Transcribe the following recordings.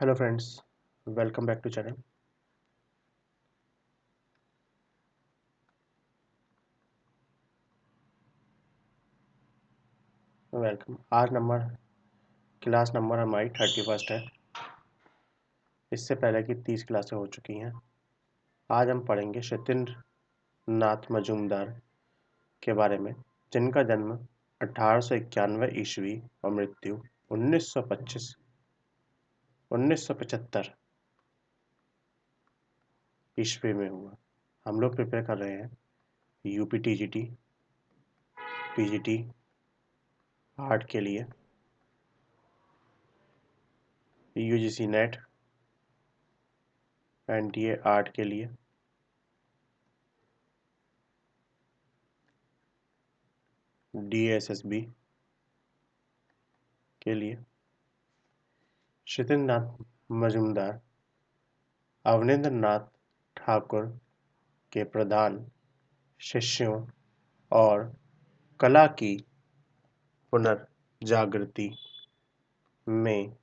Hello friends, welcome back to channel. Welcome. आज number class number हमारी 31 है। इससे पहले की 30 क्लासें हो चुकी हैं। आज हम पढ़ेंगे सत्येंद्र नाथ मजूमदार के बारे में, जिनका जन्म 1891 ईस्वी और मृत्यु 1975 ईस्वी में हुआ। हम लोग प्रिपेयर कर रहे हैं यूपी टीजीटी, पीजीटी आर्ट के लिए, यूजीसी नेट, एनटीए आर्ट के लिए, डीएसएसबी के लिए। सत्येंद्र नाथ मजूमदार अवनींद्र नाथ ठाकुर के प्रधान शिष्यों और कला की पुनर्जागृति में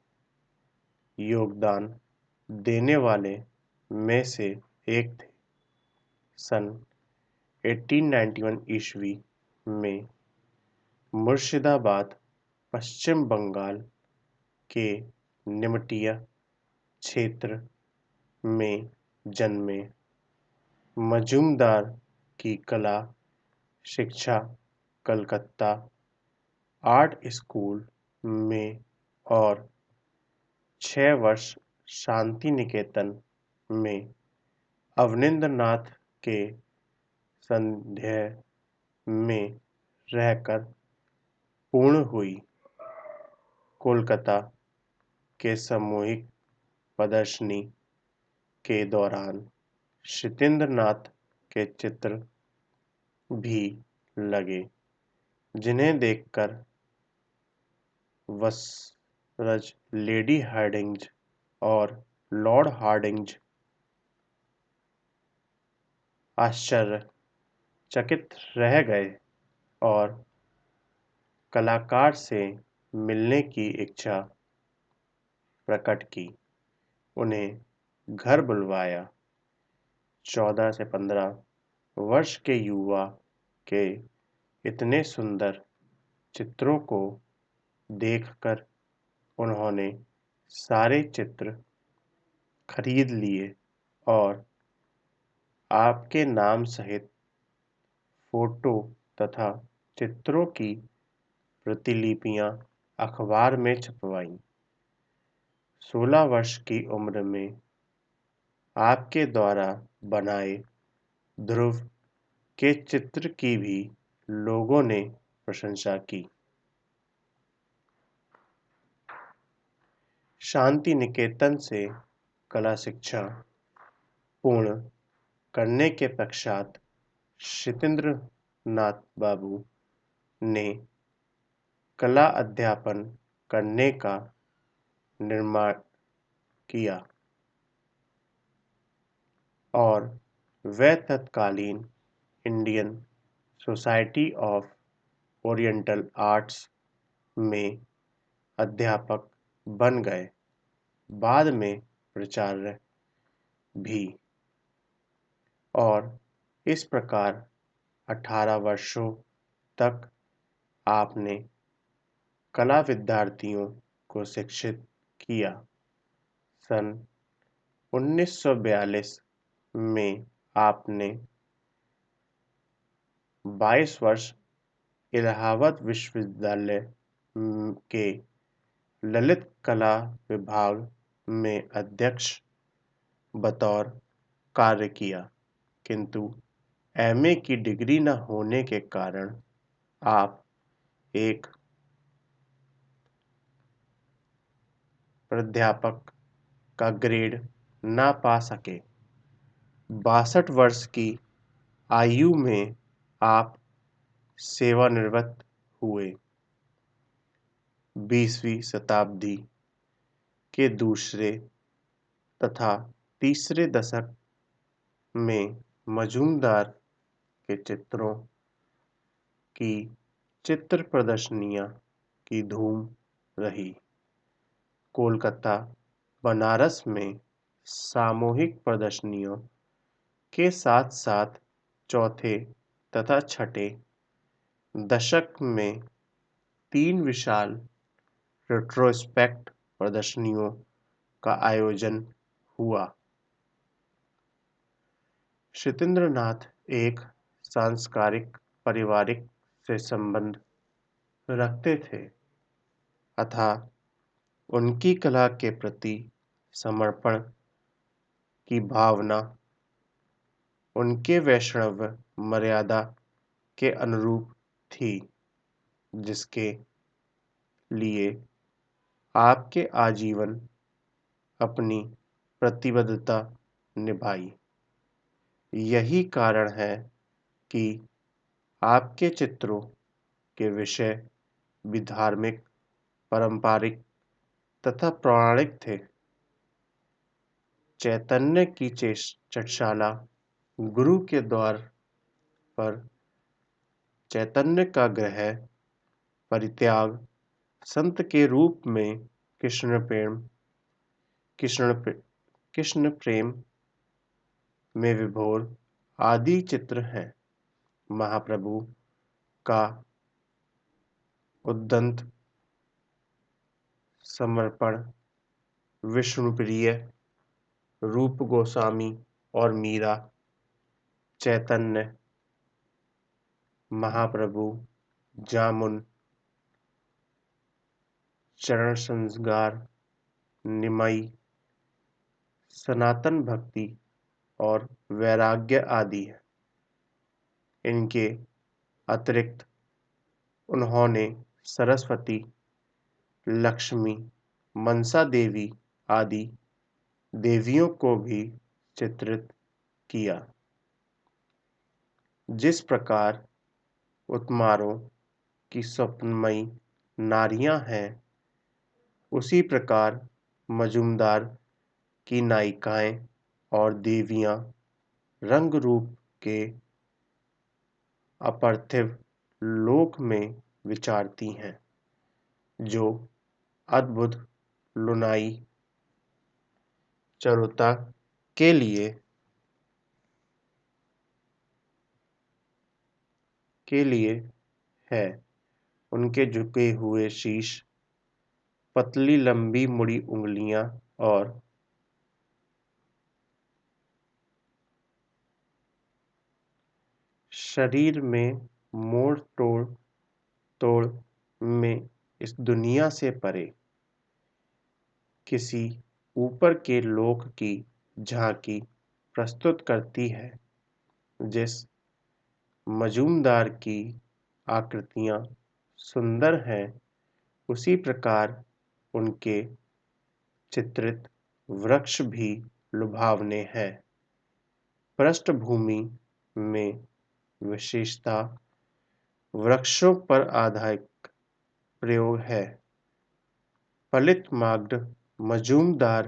योगदान देने वाले में से एक थे। सन 1891 ईस्वी में मुर्शिदाबाद, पश्चिम बंगाल के निमटिया क्षेत्र में जन्मे मजूमदार की कला शिक्षा कलकत्ता आर्ट स्कूल में और 6 वर्ष शांति निकेतन में अवनींद्र नाथ के सान्निध्य में रहकर पूर्ण हुई। कोलकाता के सामूहिक प्रदर्शनी के दौरान सत्येंद्र नाथ के चित्र भी लगे, जिन्हें देखकर वसरज लेडी हार्डिंज और लॉर्ड हार्डिंज आश्चर्यचकित रह गए और कलाकार से मिलने की इच्छा प्रकट की। उन्हें घर बुलवाया। 14 से 15 वर्ष के युवा के इतने सुंदर चित्रों को देखकर उन्होंने सारे चित्र खरीद लिए और आपके नाम सहित फोटो तथा चित्रों की प्रतिलिपियां अखबार में छपवाईं। 16 वर्ष की उम्र में आपके द्वारा बनाए ध्रुव के चित्र की भी लोगों ने प्रशंसा की। शांति निकेतन से कला शिक्षा पूर्ण करने के पश्चात सत्येंद्र नाथ बाबू ने कला अध्यापन करने का निर्माण किया और वह तत्कालीन Indian society of oriental arts में अध्यापक बन गए। बाद में प्राचार्य भी। और इस प्रकार 18 वर्षों तक आपने कला विद्यार्थियों को शिक्षित किया। सन 1942 में आपने 22 वर्ष इलाहाबाद विश्वविद्यालय के ललित कला विभाग में अध्यक्ष बतौर कार्य किया, किंतु एमए की डिग्री न होने के कारण आप एक प्राध्यापक का ग्रेड ना पा सके। 62 वर्ष की आयु में आप सेवानिवृत्त हुए। 20वीं शताब्दी के दूसरे तथा तीसरे दशक में मजूमदार के चित्रों की चित्र प्रदर्शनियां की धूम रही। कोलकाता, बनारस में सामूहिक प्रदर्शनियों के साथ साथ चौथे तथा छठे दशक में 3 विशाल रेट्रोस्पेक्ट प्रदर्शनियों का आयोजन हुआ। सत्येंद्रनाथ एक सांस्कृतिक पारिवारिक से संबंध रखते थे अतः उनकी कला के प्रति समर्पण की भावना उनके वैष्णव मर्यादा के अनुरूप थी, जिसके लिए आपके आजीवन अपनी प्रतिबद्धता निभाई। यही कारण है कि आपके चित्रों के विषय भी धार्मिक, पारंपरिक तथा पौराणिक थे। चैतन्य की चटशाला गुरु के द्वार पर चैतन्य का ग्रह परित्याग संत के रूप में कृष्ण प्रेम में विभोर आदि चित्र हैं। महाप्रभु का उद्दंत समर्पण, विष्णुप्रिय, रूप गोस्वामी और मीरा, चैतन्य महाप्रभु, जामुन, चरण संस्कार, निमाई, सनातन भक्ति और वैराग्य आदि है। इनके अतिरिक्त उन्होंने सरस्वती, लक्ष्मी, मनसा देवी आदि देवियों को भी चित्रित किया। जिस प्रकार उत्तमारों की स्वप्नमयी नारियां हैं, उसी प्रकार मजूमदार की नायिकाएं और देवियां रंग रूप के अपार्थिव लोक में विचरती हैं, जो अद्भुत लुनाई चारुता के लिए है। उनके झुके हुए शीश, पतली लंबी मुड़ी उंगलियां और शरीर में मोड़ तोड़ में इस दुनिया से परे किसी ऊपर के लोक की झांकी प्रस्तुत करती है। जिस मजूमदार की आकृतियां सुंदर हैं, उसी प्रकार उनके चित्रित वृक्ष भी लुभावने हैं। पृष्ठभूमि में विशेषता वृक्षों पर आधारित प्रयोग है। फलित मार्ग मजूमदार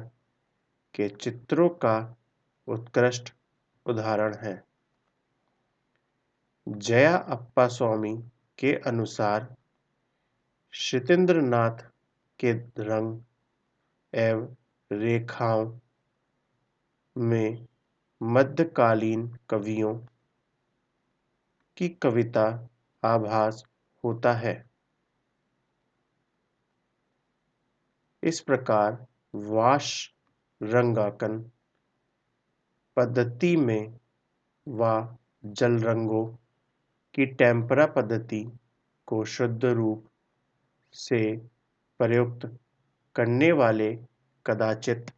के चित्रों का उत्कृष्ट उदाहरण है। जया अप्पा स्वामी के अनुसार सत्येंद्रनाथ के रंग एवं रेखाओं में मध्यकालीन कवियों की कविता आभास होता है। इस प्रकार वाश रंगांकन पद्धति में व जल रंगों की टेम्परा पद्धति को शुद्ध रूप से प्रयुक्त करने वाले कदाचित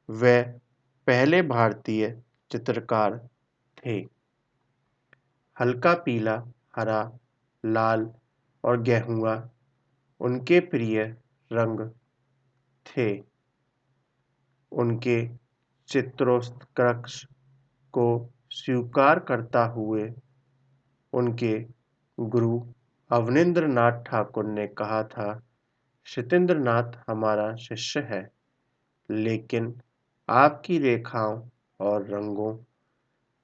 वे पहले भारतीय चित्रकार थे। हल्का पीला, हरा, लाल और गेहुआ उनके प्रिय रंग थे। उनके चित्रोत्कर्ष को स्वीकार करता हुए उनके गुरु अवनींद्रनाथ ठाकुर ने कहा था, सत्येंद्रनाथ हमारा शिष्य है, लेकिन आपकी रेखाओं और रंगों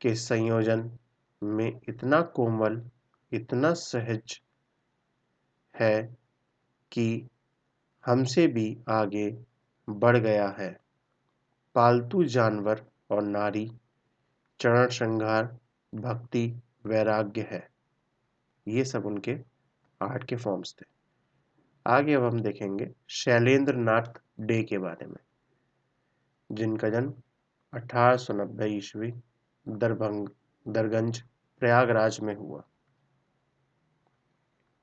के संयोजन में इतना कोमल, इतना सहज है कि हमसे भी आगे बढ़ गया है। पालतू जानवर और नारी, चरण श्रृंगार, भक्ति, वैराग्य है। ये सब उनके आर्ट के फॉर्म्स थे। आगे अब हम देखेंगे शैलेंद्र नाथ डे के बारे में, जिनका जन्म 1890 ईस्वी दरगंज प्रयागराज में हुआ।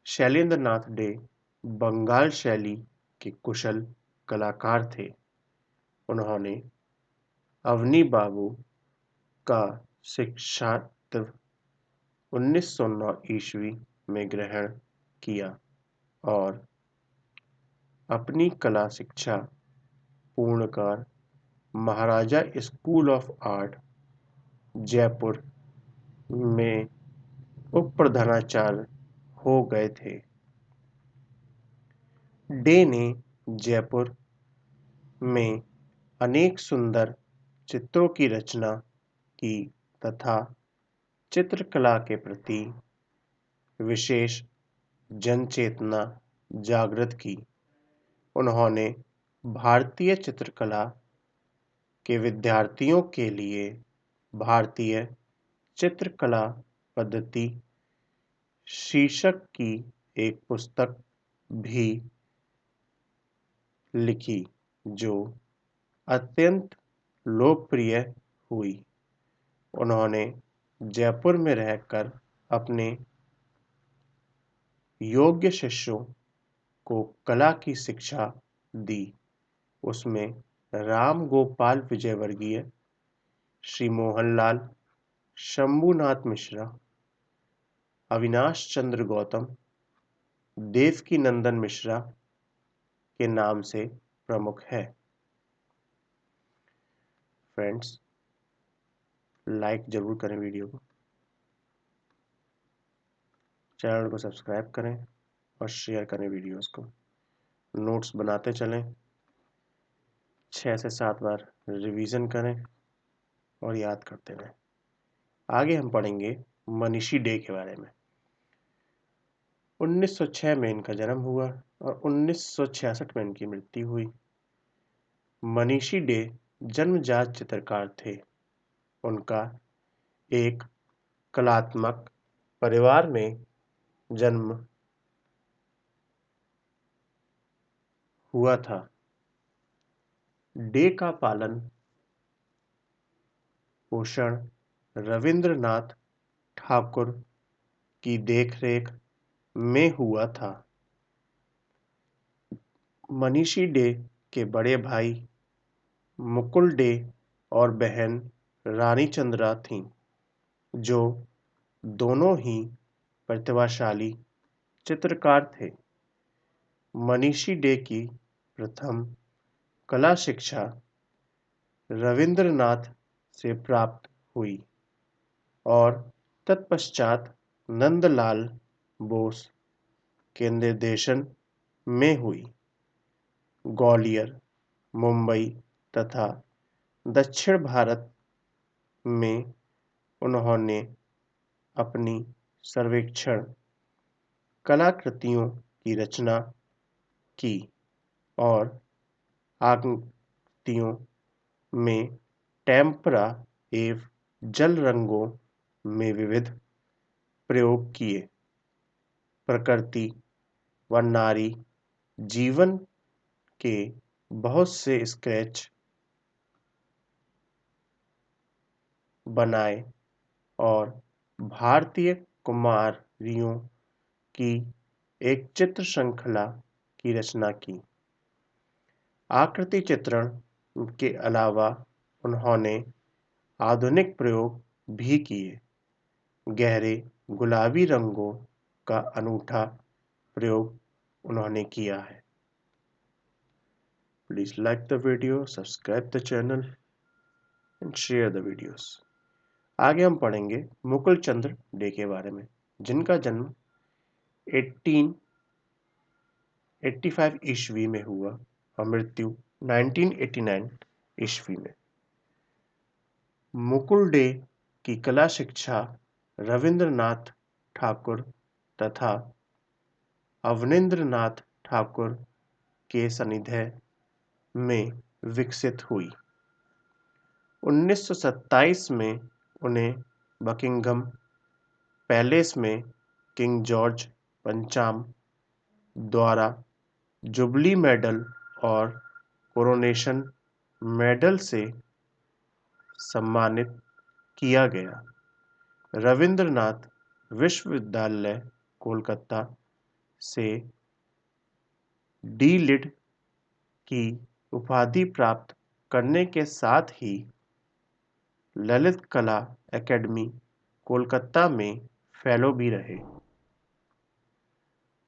शैलेंद्र नाथ डे बंगाल शैली के कुशल कलाकार थे। उन्होंने अवनी बाबू का शिक्षार्थ 1909 ईस्वी में ग्रहण किया और अपनी कला शिक्षा पूर्ण कर महाराजा स्कूल ऑफ आर्ट जयपुर में उप प्रधानाचार्य हो गए थे। डे ने जयपुर में अनेक सुंदर चित्रों की रचना की तथा चित्रकला के प्रति विशेष जनचेतना जागृत की। उन्होंने भारतीय चित्रकला के विद्यार्थियों के लिए भारतीय चित्रकला पद्धति शीर्षक की एक पुस्तक भी लिखी, जो अत्यंत लोकप्रिय हुई। उन्होंने जयपुर में रहकर अपने योग्य शिष्यों को कला की शिक्षा दी। उसमें राम गोपाल विजयवर्गीय, श्री मोहनलाल, शंभुनाथ मिश्रा, अविनाश चंद्र गौतम, देवकी नंदन मिश्रा के नाम से प्रमुख है। फ्रेंड्स, लाइक जरूर करें वीडियो को, चैनल को सब्सक्राइब करें और शेयर करें वीडियोस को। नोट्स बनाते चलें, 6 से 7 बार रिवीजन करें और याद करते रहें। आगे हम पढ़ेंगे मनीषी डे के बारे में। 1906 में इनका जन्म हुआ और 1966 में इनकी मृत्यु हुई। मनीषी डे जन्मजात चित्रकार थे। उनका एक कलात्मक परिवार में जन्म हुआ था। डे का पालन पोषण रविंद्रनाथ ठाकुर की देखरेख में हुआ था। मनीषी डे के बड़े भाई मुकुल डे और बहन रानी चंद्रा थीं, जो दोनों ही प्रतिभाशाली चित्रकार थे। मनीषी डे की प्रथम कला शिक्षा रविंद्रनाथ से प्राप्त हुई और तत्पश्चात नंदलाल बोस के निर्देशन में हुई। ग्वालियर, मुंबई तथा दक्षिण भारत में उन्होंने अपनी सर्वेक्षण कलाकृतियों की रचना की और आकृतियों में टेम्परा एवं जल रंगों में विविध प्रयोग किए। प्रकृति व नारी जीवन के बहुत से स्केच बनाए और भारतीय कुमारियों की एक चित्र श्रृंखला की रचना की। आकृति चित्रण के अलावा उन्होंने आधुनिक प्रयोग भी किए। गहरे गुलाबी रंगों का अनूठा प्रयोग उन्होंने किया है। Please like the video, subscribe the channel and share the videos. आगे हम पढ़ेंगे मुकुल चंद्र डे के बारे में, जिनका जन्म 1885 ईस्वी में हुआ और मृत्यु 1989 ईस्वी में। मुकुल डे की कला शिक्षा रविंद्रनाथ ठाकुर तथा अवनींद्रनाथ ठाकुर के सानिध्य में विकसित हुई। 1927 में उन्हें बकिंघम पैलेस में किंग जॉर्ज पंचम द्वारा जुबली मेडल और कोरोनेशन मेडल से सम्मानित किया गया। रविंद्रनाथ विश्वविद्यालय कोलकाता से डी.लिट की उपाधि प्राप्त करने के साथ ही ललित कला अकेडमी कोलकाता में फेलो भी रहे।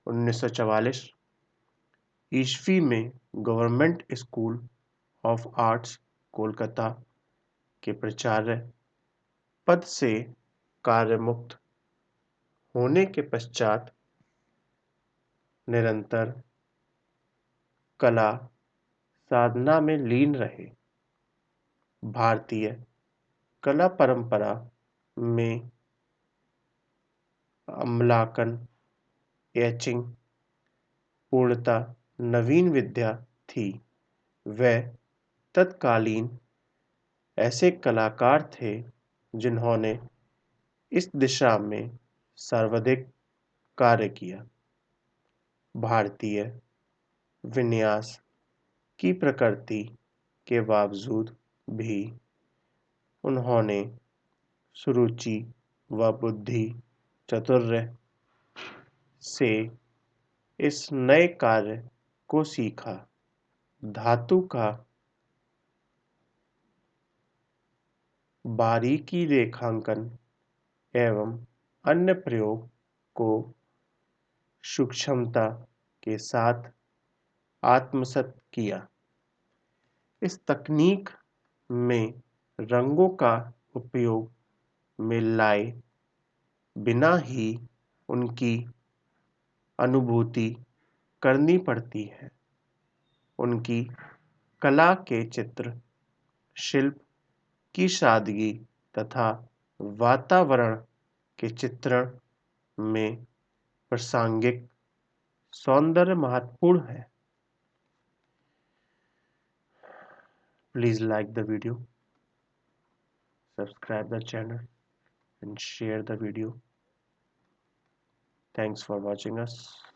1944 ईस्वी में government school of arts Kolkata के प्राचार्य पद से कार्यमुक्त होने के पश्चात निरंतर कला साधना में लीन रहे। भारतीय कला परंपरा में अमलाकन एचिंग पूर्णतः नवीन विद्या थी। वह तत्कालीन ऐसे कलाकार थे जिन्होंने इस दिशा में सर्वाधिक कार्य किया। भारतीय विन्यास की प्रकृति के बावजूद भी उन्होंने सुरुचि व बुद्धि चातुर्य से इस नए कार्य को सीखा। धातु का बारीकी रेखांकन एवं अन्य प्रयोग को सूक्ष्मता के साथ आत्मसात किया। इस तकनीक में रंगों का उपयोग में लाए बिना ही उनकी अनुभूति करनी पड़ती है। उनकी कला के चित्र शिल्प की सादगी तथा वातावरण के चित्रण में प्रासंगिक सौंदर्य महत्वपूर्ण है। Please like the video, subscribe the channel and share the video. Thanks for watching us.